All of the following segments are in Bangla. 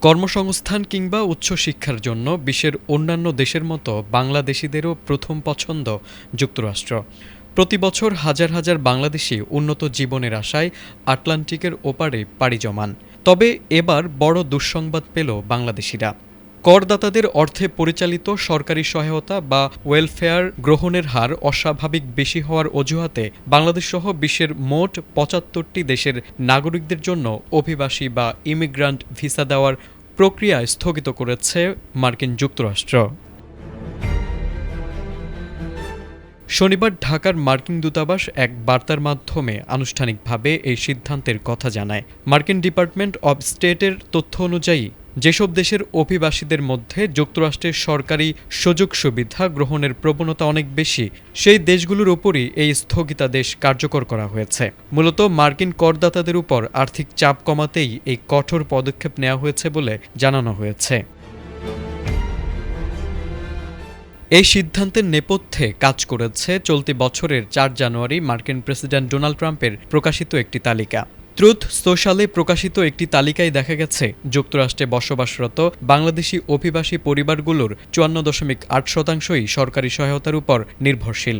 কর্মসংস্থান কিংবা উচ্চশিক্ষার জন্য বিশ্বের অন্যান্য দেশের মতো বাংলাদেশিদেরও প্রথম পছন্দ যুক্তরাষ্ট্র। প্রতিবছর হাজার হাজার বাংলাদেশি উন্নত জীবনের আশায় আটলান্টিকের ওপারে পাড়ি জমান। তবে এবার বড় দুঃসংবাদ পেল বাংলাদেশিরা। করদাতাদের অর্থে পরিচালিত সরকারি সহায়তা বা ওয়েলফেয়ার গ্রহণের হার অস্বাভাবিক বেশি হওয়ার অজুহাতে বাংলাদেশসহ বিশ্বের মোট ৭৫টি দেশের নাগরিকদের জন্য অভিবাসী বা ইমিগ্রান্ট ভিসা দেওয়ার প্রক্রিয়া স্থগিত করেছে মার্কিন যুক্তরাষ্ট্র। শনিবার ঢাকার মার্কিন দূতাবাস এক বার্তার মাধ্যমে আনুষ্ঠানিকভাবে এই সিদ্ধান্তের কথা জানায়। মার্কিন ডিপার্টমেন্ট অব স্টেটের তথ্য অনুযায়ী যেসব দেশের অভিবাসীদের মধ্যে যুক্তরাষ্ট্রের সরকারি সুযোগ সুবিধা গ্রহণের প্রবণতা অনেক বেশি, সেই দেশগুলোর ওপরই এই স্থগিতাদেশ কার্যকর করা হয়েছে। মূলত মার্কিন করদাতাদের উপর আর্থিক চাপ কমাতেই এই কঠোর পদক্ষেপ নেওয়া হয়েছে বলে জানানো হয়েছে। এই সিদ্ধান্তের নেপথ্যে কাজ করেছে চলতি বছরের ৪ জানুয়ারি মার্কিন প্রেসিডেন্ট ডোনাল্ড ট্রাম্পের প্রকাশিত একটি তালিকা। ট্রুথ সোশ্যালে প্রকাশিত একটি তালিকায় দেখা গেছে যুক্তরাষ্ট্রে বসবাসরত বাংলাদেশি অভিবাসী পরিবারগুলোর ৫৪.৮%ই সরকারি সহায়তার উপর নির্ভরশীল।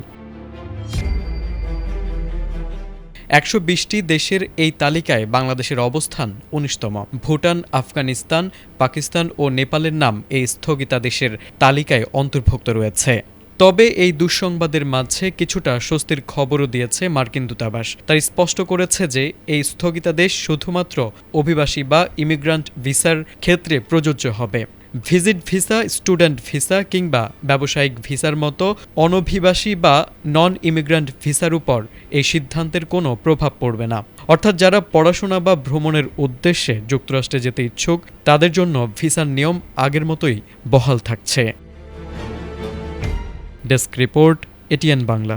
১২০টি দেশের এই তালিকায় বাংলাদেশের অবস্থান ১৯তম। ভুটান, আফগানিস্তান, পাকিস্তান ও নেপালের নাম এই স্থগিতাদেশের তালিকায় অন্তর্ভুক্ত রয়েছে। তবে এই দুঃসংবাদের মাঝে কিছুটা স্বস্তির খবরও দিয়েছে মার্কিন দূতাবাস। তাই স্পষ্ট করেছে যে এই স্থগিতাদেশ শুধুমাত্র অভিবাসী বা ইমিগ্রান্ট ভিসার ক্ষেত্রে প্রযোজ্য হবে। ভিজিট ভিসা, স্টুডেন্ট ভিসা কিংবা ব্যবসায়িক ভিসার মতো অনভিবাসী বা নন ইমিগ্রান্ট ভিসার উপর এই সিদ্ধান্তের কোনো প্রভাব পড়বে না। অর্থাৎ যারা পড়াশোনা বা ভ্রমণের উদ্দেশ্যে যুক্তরাষ্ট্রে যেতে ইচ্ছুক তাদের জন্য ভিসার নিয়ম আগের মতোই বহাল থাকছে। Desk report, ATN Bangla.